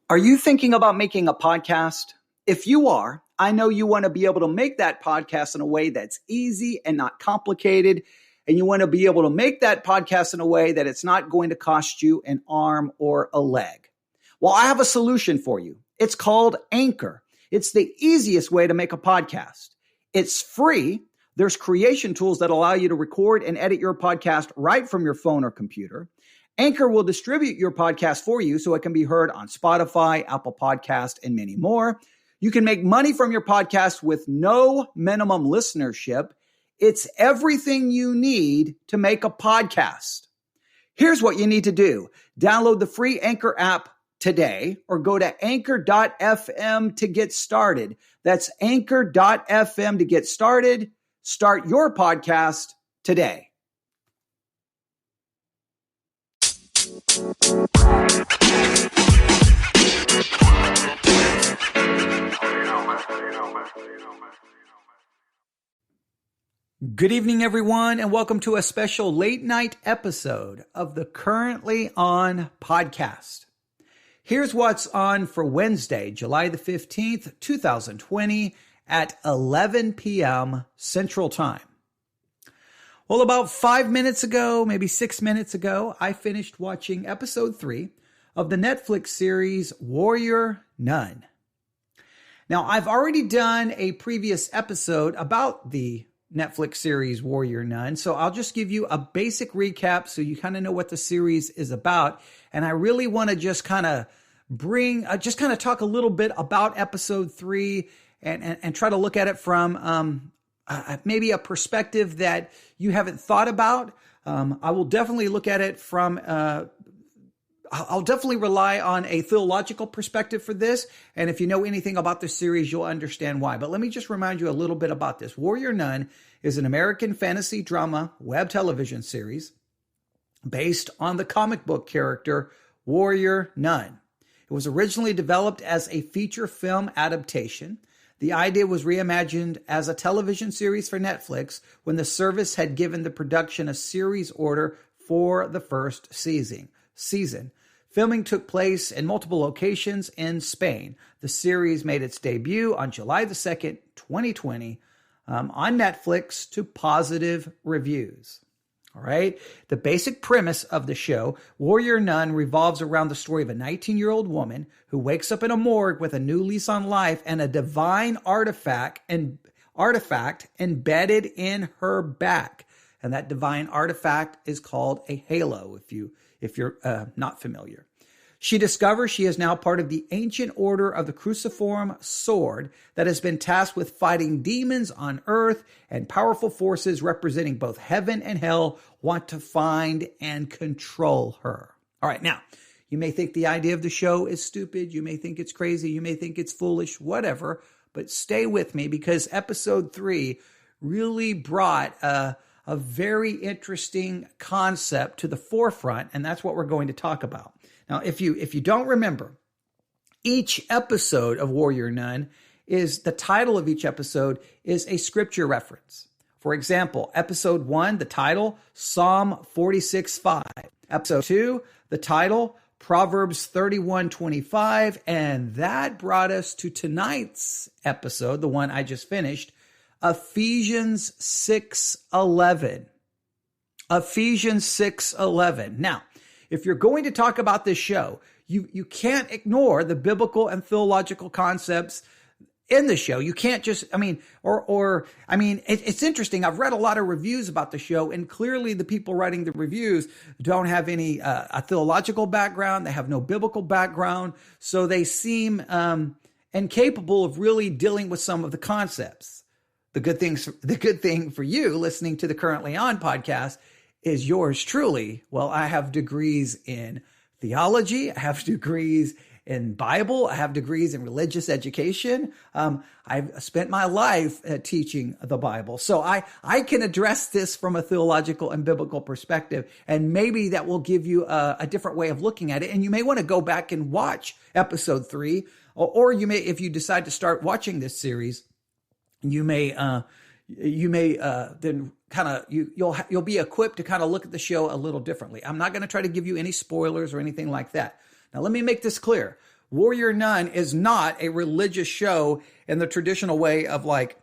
Are you thinking about making a podcast? If you are, I know you want to be able to make that podcast in a way that's easy and not complicated. And you want to be able to make that podcast in a way that it's not going to cost you an arm or a leg. Well, I have a solution for you. It's called Anchor. It's the easiest way to make a podcast. It's free. There's creation tools that allow you to record and edit your podcast right from your phone or computer. Anchor will distribute your podcast for you so it can be heard on Spotify, Apple Podcast, and many more. You can make money from your podcast with no minimum listenership. It's everything you need to make a podcast. Here's what you need to do. Download the free Anchor app today or go to anchor.fm to get started. That's anchor.fm to get started. Start your podcast today. Good evening, everyone, and welcome to a special late night episode of the Currently On podcast. Here's what's on for Wednesday, July the 15th, 2020 at 11 p.m. Central Time. Well, about 5 minutes ago, maybe 6 minutes ago, I finished watching episode 3 of the Netflix series Warrior Nun. Now, I've already done a previous episode about the Netflix series Warrior Nun, so I'll just give you a basic recap so you kind of know what the series is about. And I really want to just kind of talk a little bit about episode 3 and try to look at it from maybe a perspective that you haven't thought about. I will definitely look at it from, I'll definitely rely on a theological perspective for this. And if you know anything about the series, you'll understand why. But let me just remind you a little bit about this. Warrior Nun is an American fantasy drama web television series based on the comic book character Warrior Nun. It was originally developed as a feature film adaptation. The idea was reimagined as a television series for Netflix when the service had given the production a series order for the first season. Filming took place in multiple locations in Spain. The series made its debut on July the 2nd, 2020 on Netflix to positive reviews. All right. The basic premise of the show, Warrior Nun, revolves around the story of a 19-year-old woman who wakes up in a morgue with a new lease on life and a divine artifact embedded in her back. And that divine artifact is called a halo, if you're not familiar. She discovers she is now part of the ancient order of the cruciform sword that has been tasked with fighting demons on earth, and powerful forces representing both heaven and hell want to find and control her. All right, now, you may think the idea of the show is stupid. You may think it's crazy. You may think it's foolish, whatever. But stay with me because episode 3 really brought a very interesting concept to the forefront, and that's what we're going to talk about. Now, if you don't remember, each episode of Warrior Nun the title of each episode is a scripture reference. For example, episode 1, the title, Psalm 46:5. Episode 2, the title, Proverbs 31:25. And that brought us to tonight's episode, the one I just finished, Ephesians 6:11. Ephesians 6:11. Now, if you're going to talk about this show, you can't ignore the biblical and theological concepts in the show. You can't just, it's interesting. I've read a lot of reviews about the show, and clearly the people writing the reviews don't have any a theological background. They have no biblical background. So they seem incapable of really dealing with some of the concepts. The good thing for you listening to the Currently On podcast is yours truly. Well, I have degrees in theology. I have degrees in Bible. I have degrees in religious education. I've spent my life teaching the Bible. So I can address this from a theological and biblical perspective. And maybe that will give you a different way of looking at it. And you may want to go back and watch episode 3, or you may, if you decide to start watching this series, you may then kind of you'll be equipped to kind of look at the show a little differently. I'm not going to try to give you any spoilers or anything like that. Now, let me make this clear. Warrior Nun is not a religious show in the traditional way of like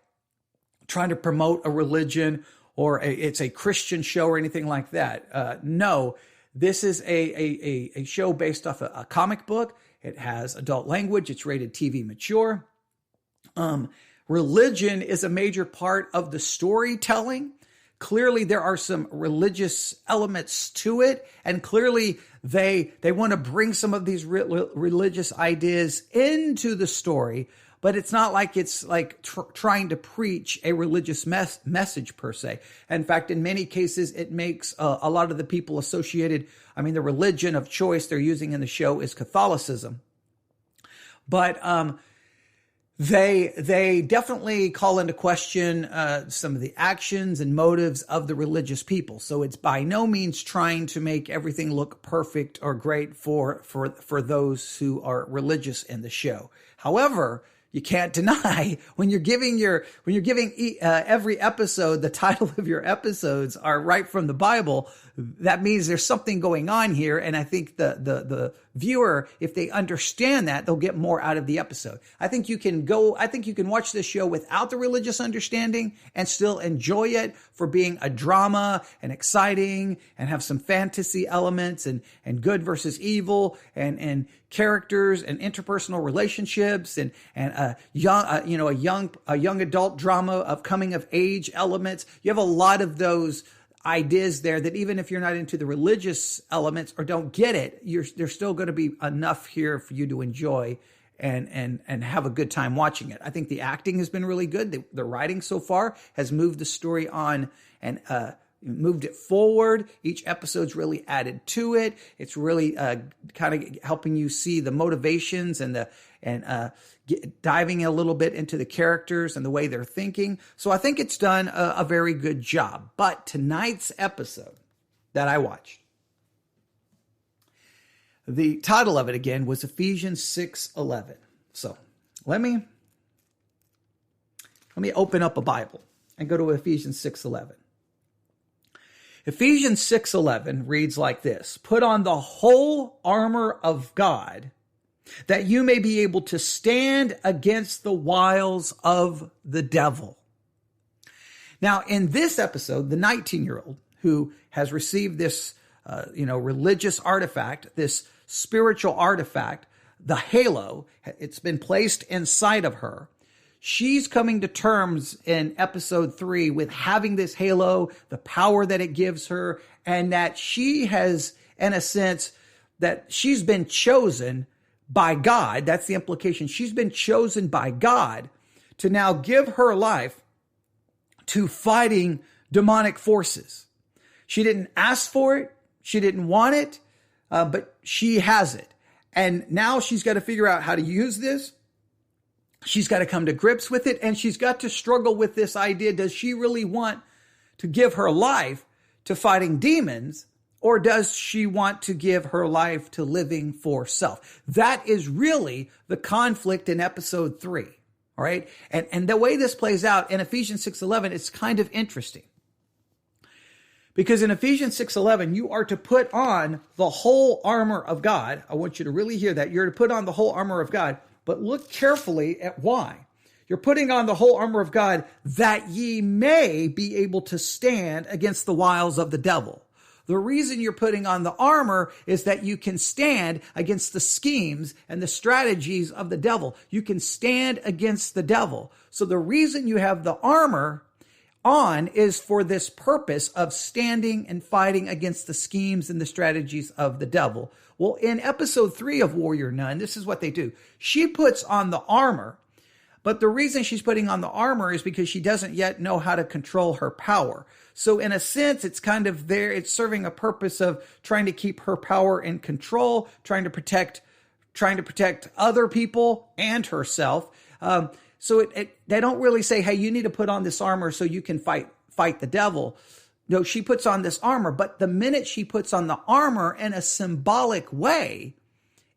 trying to promote a religion or it's a Christian show or anything like that. No, this is a show based off a comic book. It has adult language. It's rated TV mature. Religion is a major part of the storytelling. Clearly, there are some religious elements to it, and clearly they want to bring some of these religious ideas into the story, but it's not like it's like trying to preach a religious message per se. In fact, in many cases, it makes a lot of the people associated, the religion of choice they're using in the show is Catholicism. But they definitely call into question some of the actions and motives of the religious people. So it's by no means trying to make everything look perfect or great for those who are religious in the show. However, you can't deny when you're giving every episode, the title of your episodes are right from the Bible. That means there's something going on here. And I think the viewer, if they understand that, they'll get more out of the episode. I think you can watch this show without the religious understanding and still enjoy it for being a drama and exciting and have some fantasy elements and good versus evil and characters and interpersonal relationships and a young adult drama of coming of age elements. You have a lot of those ideas there that even if you're not into the religious elements or don't get it, there's still going to be enough here for you to enjoy and have a good time watching it. I think the acting has been really good. The writing so far has moved the story on and moved it forward. Each episode's really added to it. It's really kind of helping you see the motivations and diving a little bit into the characters and the way they're thinking. So I think it's done a very good job. But tonight's episode that I watched, the title of it again was Ephesians 6:11. So let me open up a Bible and go to Ephesians 6:11. Ephesians 6:11 reads like this: "Put on the whole armor of God, that you may be able to stand against the wiles of the devil." Now, in this episode, the 19-year-old who has received this, religious artifact, this spiritual artifact, the halo, it's been placed inside of her. She's coming to terms in episode 3 with having this halo, the power that it gives her, and that she has, in a sense, that she's been chosen by God. That's the implication. She's been chosen by God to now give her life to fighting demonic forces. She didn't ask for it. She didn't want it, but she has it. And now she's got to figure out how to use this. She's got to come to grips with it, and she's got to struggle with this idea. Does she really want to give her life to fighting demons, or does she want to give her life to living for self? That is really the conflict in episode 3. All right. And the way this plays out in Ephesians 6:11, it's kind of interesting. Because in Ephesians 6:11, you are to put on the whole armor of God. I want you to really hear that. You're to put on the whole armor of God, but look carefully at why. You're putting on the whole armor of God that ye may be able to stand against the wiles of the devil. The reason you're putting on the armor is that you can stand against the schemes and the strategies of the devil. You can stand against the devil. So the reason you have the armor on is for this purpose of standing and fighting against the schemes and the strategies of the devil. Well, in episode 3 of Warrior Nun, this is what they do. She puts on the armor, but the reason she's putting on the armor is because she doesn't yet know how to control her power. So in a sense, it's kind of there. It's serving a purpose of trying to keep her power in control, trying to protect other people and herself. So they don't really say, hey, you need to put on this armor so you can fight the devil. No, she puts on this armor, but the minute she puts on the armor in a symbolic way,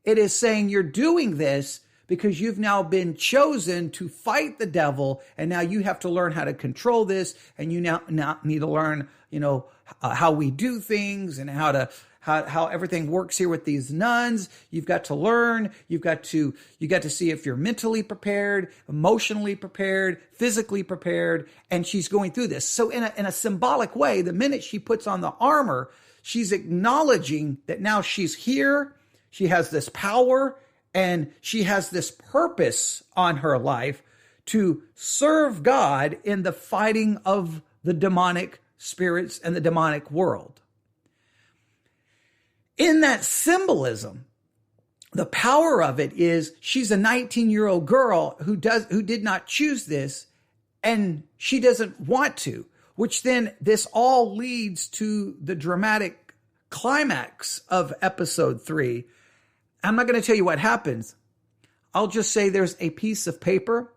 it is saying you're doing this because you've now been chosen to fight the devil, and now you have to learn how to control this, and you now need to learn, how we do things and how how everything works here with these nuns. You've got to learn. You got to see if you're mentally prepared, emotionally prepared, physically prepared. And she's going through this. So in a symbolic way, the minute she puts on the armor, she's acknowledging that now she's here. She has this power and she has this purpose on her life to serve God in the fighting of the demonic spirits and the demonic world. In that symbolism, the power of it is she's a 19-year-old girl who did not choose this, and she doesn't want to, which then this all leads to the dramatic climax of episode 3. I'm not going to tell you what happens. I'll just say there's a piece of paper,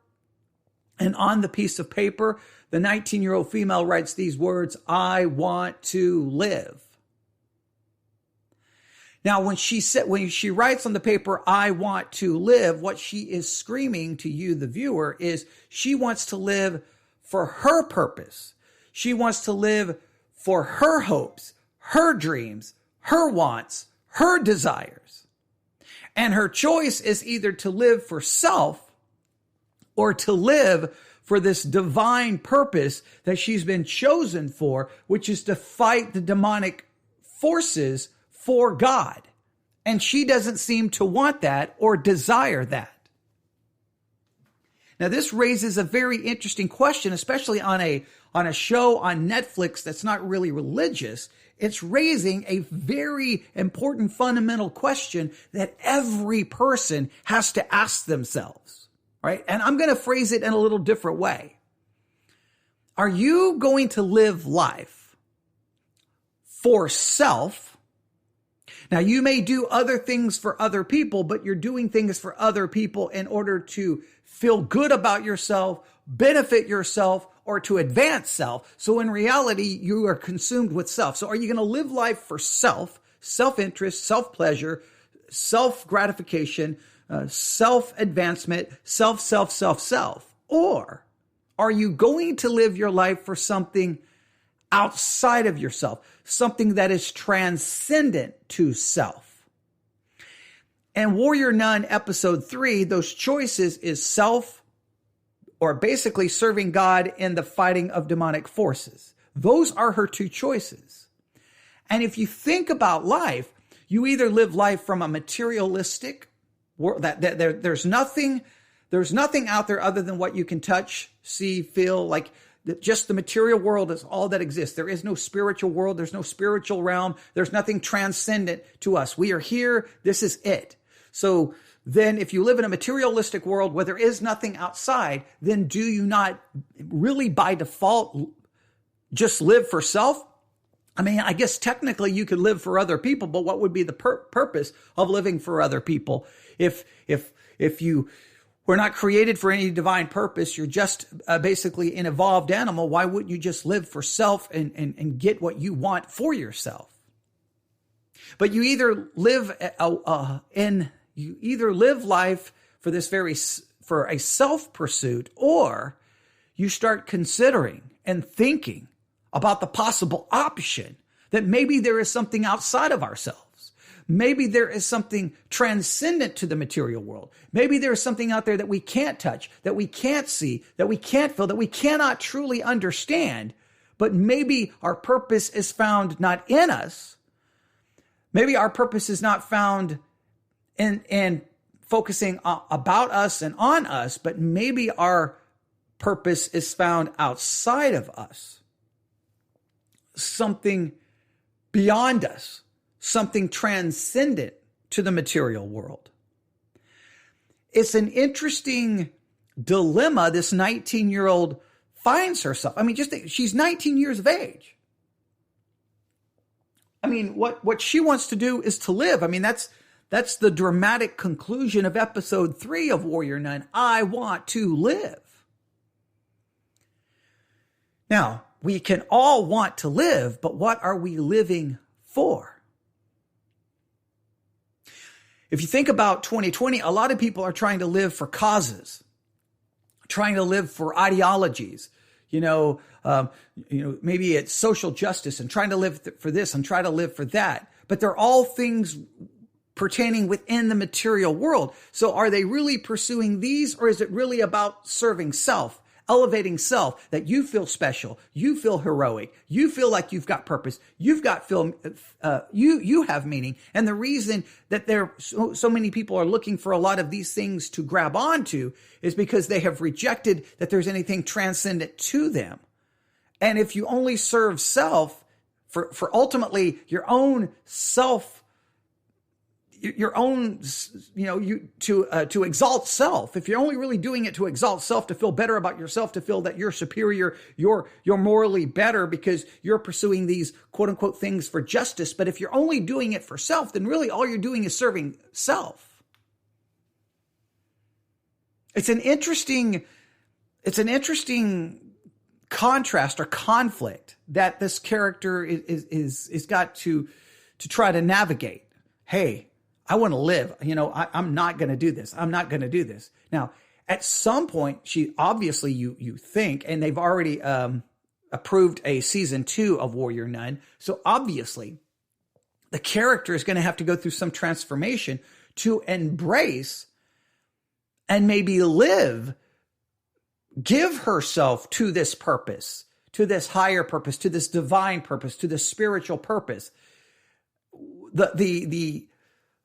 and on the piece of paper, the 19-year-old female writes these words, "I want to live." Now, when she writes on the paper, "I want to live," what she is screaming to you, the viewer, is she wants to live for her purpose. She wants to live for her hopes, her dreams, her wants, her desires. And her choice is either to live for self or to live for this divine purpose that she's been chosen for, which is to fight the demonic forces for God. And she doesn't seem to want that or desire that. Now, this raises a very interesting question, especially on a show on Netflix that's not really religious. It's raising a very important fundamental question that every person has to ask themselves, right? And I'm going to phrase it in a little different way. Are you going to live life for self? Now, you may do other things for other people, but you're doing things for other people in order to feel good about yourself, benefit yourself, or to advance self. So in reality, you are consumed with self. So are you going to live life for self, self-interest, self-pleasure, self-gratification, self-advancement, self? Or are you going to live your life for something outside of yourself, something that is transcendent to self? And Warrior Nun episode 3, those choices is self, or basically serving God in the fighting of demonic forces. Those are her two choices. And if you think about life, you either live life from a materialistic world, there's nothing out there other than what you can touch, see, feel, like just the material world is all that exists. There is no spiritual world. There's no spiritual realm. There's nothing transcendent to us. We are here. This is it. So then if you live in a materialistic world where there is nothing outside, then do you not really by default just live for self? I mean, I guess technically you could live for other people, but what would be the purpose of living for other people? If you were not created for any divine purpose, you're just basically an evolved animal, why wouldn't you just live for self and get what you want for yourself? But you either live life for a self pursuit, or you start considering and thinking about the possible option that maybe there is something outside of ourselves. Maybe there is something transcendent to the material world. Maybe there is something out there that we can't touch, that we can't see, that we can't feel, that we cannot truly understand. But maybe our purpose is found not in us. Maybe our purpose is not found in focusing about us and on us, but maybe our purpose is found outside of us. Something beyond us, something transcendent to the material world. It's an interesting dilemma this 19-year-old finds herself. I mean, just think, she's 19 years of age. I mean, what she wants to do is to live. I mean, that's the dramatic conclusion of episode 3 of Warrior Nun. I want to live. Now, we can all want to live, but what are we living for? If you think about 2020, a lot of people are trying to live for causes, trying to live for ideologies. Maybe it's social justice and trying to live for this and try to live for that. but they're all things pertaining within the material world. So are they really pursuing these, or is it really about serving self, elevating self, that you feel special, you feel heroic, you feel like you've got purpose, you have meaning. And the reason that so many people are looking for a lot of these things to grab onto is because they have rejected that there's anything transcendent to them. And if you only serve self for ultimately your own self, to exalt self. If you're only really doing it to exalt self, to feel better about yourself, to feel that you're superior, you're morally better because you're pursuing these quote unquote things for justice. But if you're only doing it for self, then really all you're doing is serving self. It's an interesting contrast or conflict that this character is got to try to navigate. Hey, I want to live. I'm not going to do this. I'm not going to do this. Now, at some point, she obviously, you think, and they've already approved a season 2 of Warrior Nun. So obviously, the character is going to have to go through some transformation to embrace and maybe give herself to this purpose, to this higher purpose, to this divine purpose, to this spiritual purpose.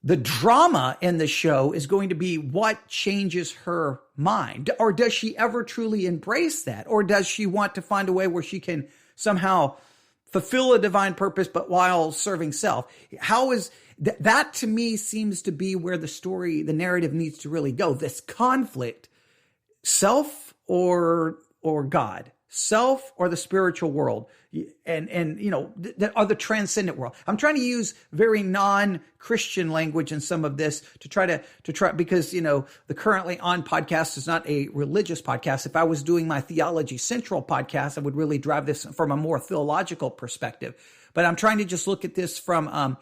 The drama in the show is going to be what changes her mind. Or does she ever truly embrace that? Or does she want to find a way where she can somehow fulfill a divine purpose, but while serving self? How is that to me seems to be where the narrative needs to really go. This conflict, self or God, self or the spiritual world, and or the transcendent world. I'm trying to use very non-Christian language in some of this to try because the Currently On podcast is not a religious podcast. If I was doing my Theology Central podcast, I would really drive this from a more theological perspective. But I'm trying to just look at this from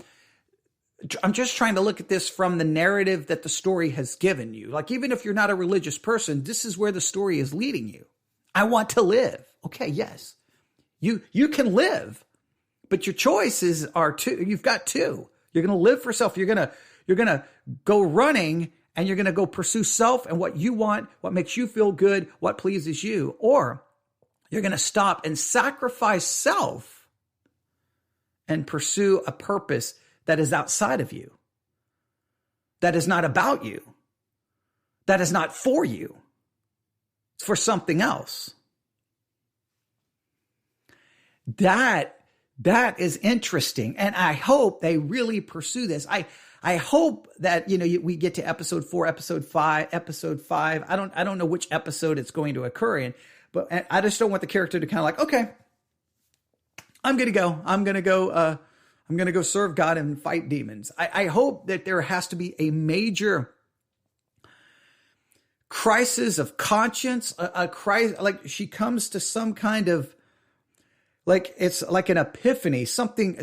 the narrative that the story has given you. Like, even if you're not a religious person, this is where the story is leading you. I want to live. Okay, yes. You can live, but your choices are two. You've got two. You're going to live for self. You're going to go running, and you're going to go pursue self and what you want, what makes you feel good, what pleases you. Or you're going to stop and sacrifice self and pursue a purpose that is outside of you, that is not about you, that is not for you. It's for something else. That is interesting. And I hope they really pursue this. I hope that, we get to episode 4, episode 5. I don't know which episode it's going to occur in, but I just don't want the character to kind of like, okay, I'm going to go serve God and fight demons. I hope that there has to be a major crisis of conscience, a crisis, like she comes to some kind of, like it's like an epiphany, something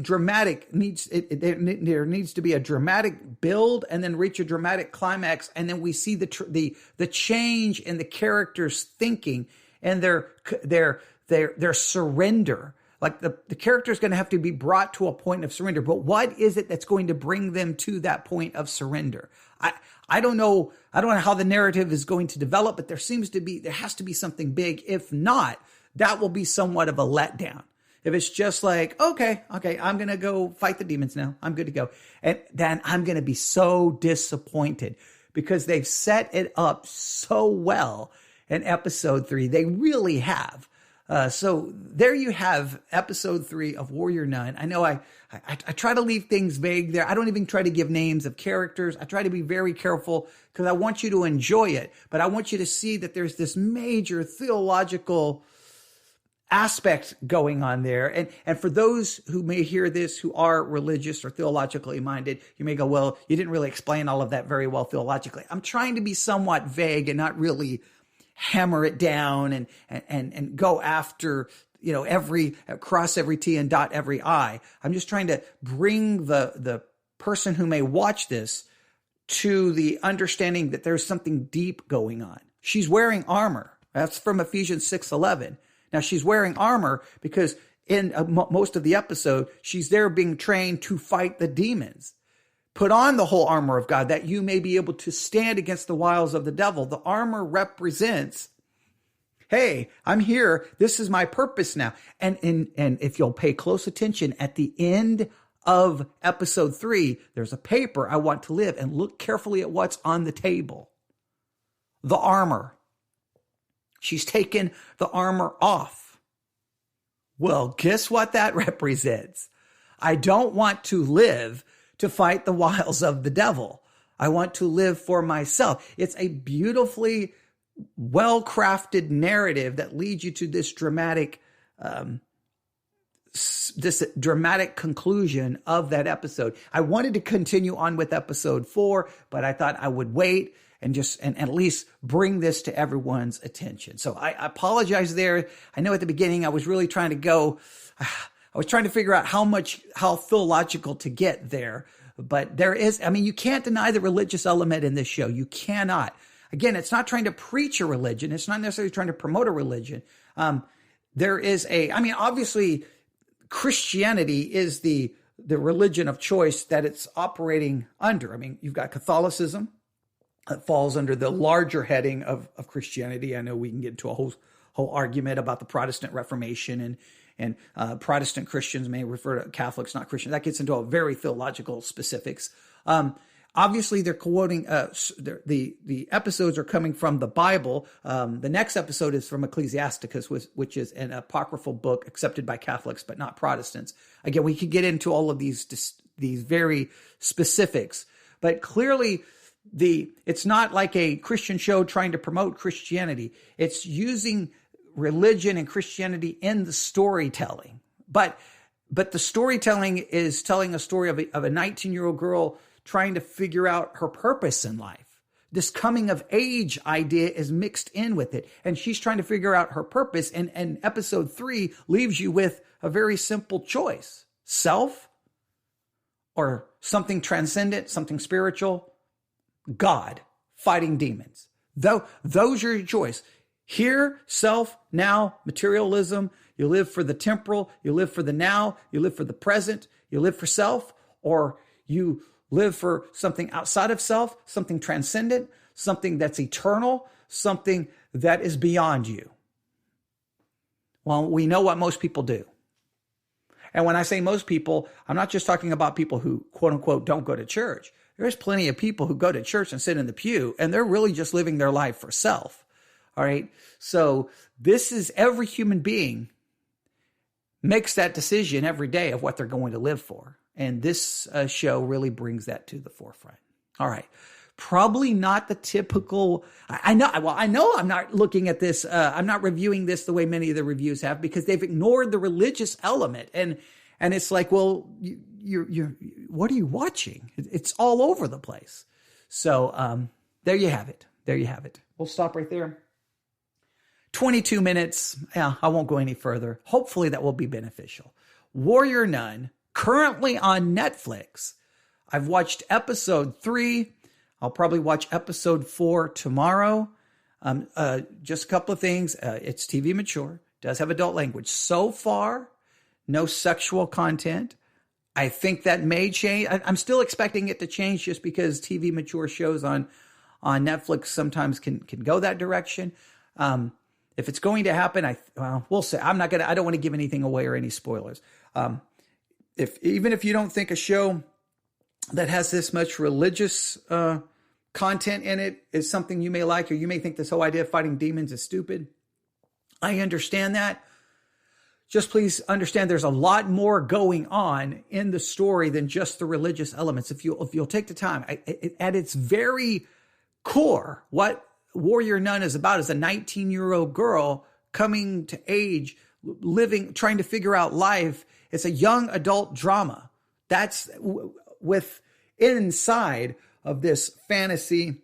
dramatic there needs to be a dramatic build and then reach a dramatic climax. And then we see the change in the character's thinking and their surrender. Like the character is going to have to be brought to a point of surrender. But what is it that's going to bring them to that point of surrender? I don't know. I don't know how the narrative is going to develop, but there has to be something big. If not, that will be somewhat of a letdown. If it's just like, okay, I'm going to go fight the demons now. I'm good to go. And then I'm going to be so disappointed because they've set it up so well in episode 3. They really have. So there you have episode 3 of Warrior Nun. I know I try to leave things vague there. I don't even try to give names of characters. I try to be very careful because I want you to enjoy it, but I want you to see that there's this major theological aspect going on there. And for those who may hear this, who are religious or theologically minded, you may go, well, you didn't really explain all of that very well theologically. I'm trying to be somewhat vague and not really hammer it down and go after, cross every T and dot every I. I'm just trying to bring the person who may watch this to the understanding that there's something deep going on. She's wearing armor. That's from Ephesians 6:11. Now she's wearing armor because in most of the episode, she's there being trained to fight the demons. Put on the whole armor of God that you may be able to stand against the wiles of the devil. The armor represents, hey, I'm here. This is my purpose now. And if you'll pay close attention at the end of episode 3, there's a paper, I Want to Live, and look carefully at what's on the table. The armor. She's taken the armor off. Well, guess what that represents? I don't want to live to fight the wiles of the devil. I want to live for myself. It's a beautifully well-crafted narrative that leads you to this dramatic conclusion of that episode. I wanted to continue on with episode 4, but I thought I would wait and at least bring this to everyone's attention. So I apologize there. I know at the beginning I was really trying to figure out how theological to get there. But you can't deny the religious element in this show. You cannot. Again, it's not trying to preach a religion. It's not necessarily trying to promote a religion. Obviously Christianity is the religion of choice that it's operating under. I mean, you've got Catholicism that falls under the larger heading of Christianity. I know we can get into a whole argument about the Protestant Reformation and Protestant Christians may refer to Catholics, not Christians. That gets into a very theological specifics. Obviously, they're quoting the episodes are coming from the Bible. The next episode is from Ecclesiasticus, which is an apocryphal book accepted by Catholics but not Protestants. Again, we could get into all of these very specifics, but clearly it's not like a Christian show trying to promote Christianity. It's using religion and Christianity in the storytelling. But the storytelling is telling a story of a 19-year-old girl trying to figure out her purpose in life. This coming of age idea is mixed in with it. And she's trying to figure out her purpose. And episode 3 leaves you with a very simple choice. Self or something transcendent, something spiritual. God, fighting demons. Those are your choice. Here, self, now, materialism. You live for the temporal. You live for the now. You live for the present. You live for self, or you live for something outside of self, something transcendent, something that's eternal, something that is beyond you. Well, we know what most people do. And when I say most people, I'm not just talking about people who, quote unquote, don't go to church. There's plenty of people who go to church and sit in the pew, and they're really just living their life for self. All right. So this is every human being makes that decision every day of what they're going to live for. And this show really brings that to the forefront. All right. Probably not the typical. I know I'm not looking at this. I'm not reviewing this the way many of the reviews have, because they've ignored the religious element. And it's like, well, you're what are you watching? It's all over the place. So there you have it. There you have it. We'll stop right there. 22 minutes. Yeah, I won't go any further. Hopefully that will be beneficial. Warrior Nun, currently on Netflix. I've watched episode 3. I'll probably watch episode 4 tomorrow. Just a couple of things. It's TV mature. Does have adult language. So far, no sexual content. I think that may change. I'm still expecting it to change, just because TV mature shows on Netflix sometimes can go that direction. If it's going to happen, we'll see. I don't want to give anything away or any spoilers. Even if you don't think a show that has this much religious content in it is something you may like, or you may think this whole idea of fighting demons is stupid, I understand that. Just please understand there's a lot more going on in the story than just the religious elements. If you'll take the time, at its very core, what Warrior Nun is about is a 19-year-old girl coming to age, living, trying to figure out life. It's a young adult drama. That's with inside of this fantasy,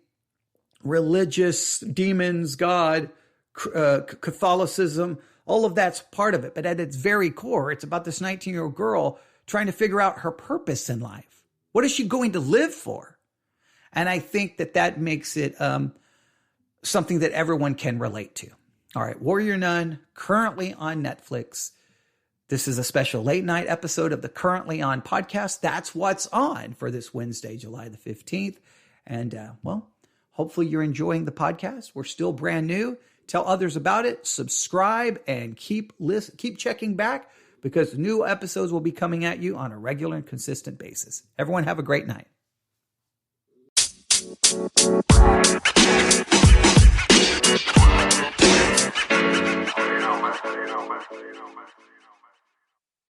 religious, demons, God, Catholicism, all of that's part of it. But at its very core, it's about this 19-year-old girl trying to figure out her purpose in life. What is she going to live for? And I think that makes it something that everyone can relate to. All right, Warrior Nun, currently on Netflix. This is a special late night episode of the Currently On podcast. That's what's on for this Wednesday, July the 15th. And hopefully you're enjoying the podcast. We're still brand new. Tell others about it, subscribe, and keep checking back because new episodes will be coming at you on a regular and consistent basis. Everyone have a great night.